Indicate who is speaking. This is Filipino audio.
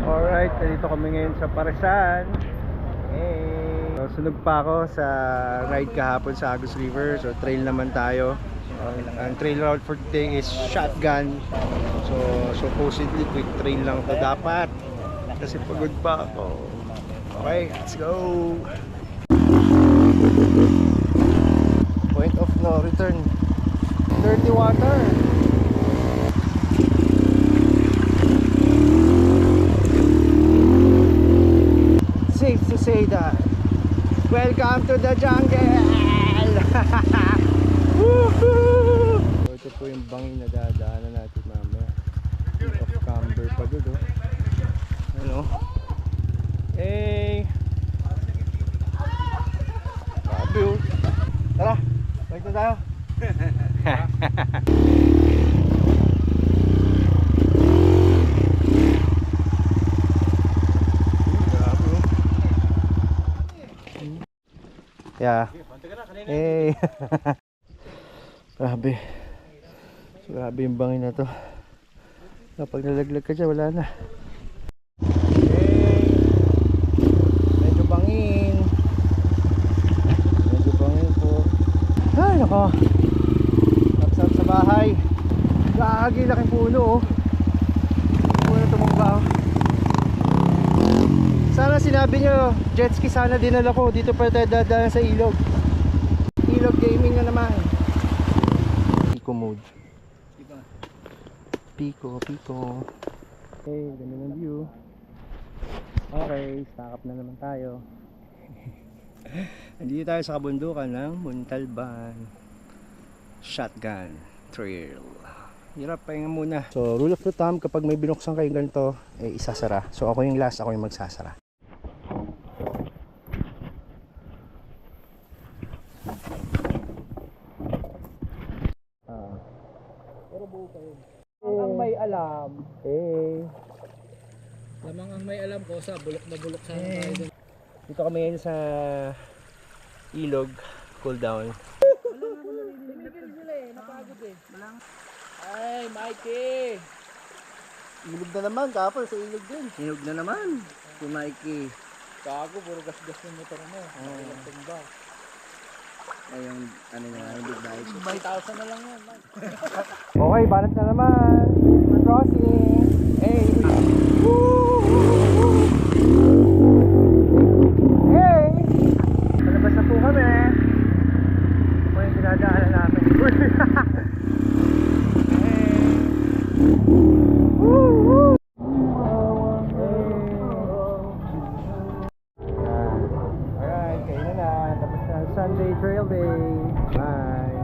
Speaker 1: Alright, dito kami ngayon sa Parisan. Hey. So, sunog pa ako sa ride kahapon sa Agus River. So trail naman tayo. Ang trail route for today is shotgun. So supposedly quick trail lang to dapat. Kasi pagod pa ako. Okay, let's go. Point of no return. Dirty water. Safe to say that welcome to the jungle. Woohoo! So, ito po yung bangin na dadaanan natin mamaya. Of camber pa doon, oh. Ano? Hey! Sabi, oh. Tara! Balik na tayo! Yeah. Hey. Grabe. So, grabe yung bangin na to. Kapag nalaglag ka dyan, wala na. Hey. Medyo bangin. Medyo bangin po. Ay, nako. Tapos sa bahay. Gagi, laking puno, oh. Puno tumumba, oh. Sana sinabi nyo, jet ski sana dinala ko. Dito pa tayo dadaan sa ilog. Ilog gaming na naman. Pico mode. Pico. Okay, ganun ang view. Okay, stock up na naman tayo. Andito tayo sa kabundukan ng Montalban Shotgun Trail. Hirap, pahinga muna. So, rule of the thumb, kapag may binuksan kayo ganito, eh, isasara. So, ako yung last, ako yung magsasara. Pero buo pa yun. Ang may alam.
Speaker 2: Lamang ang may alam ko sa bulok na bulok sa tayo dun.
Speaker 1: Dito kami ngayon sa ilog, cool down.
Speaker 2: Tumigil sila eh, napagod eh. Ay, Mikey!
Speaker 1: Ilog na naman, kapal sa ilog din. Ilog na naman, si Mikey.
Speaker 2: Gago, puro gas-gas yung motor mo. Ilang tumba.
Speaker 1: Ay, yung ano niya, yung big bike.
Speaker 2: 5,000 na lang yan, man.
Speaker 1: Okay, banat na naman. We're crossing. Hey! Woo! Hey! Palabas na po kami. Ito po yung dinadaanan namin. Alright, kayo na. Tapos na Sunday Trail Day. Bye!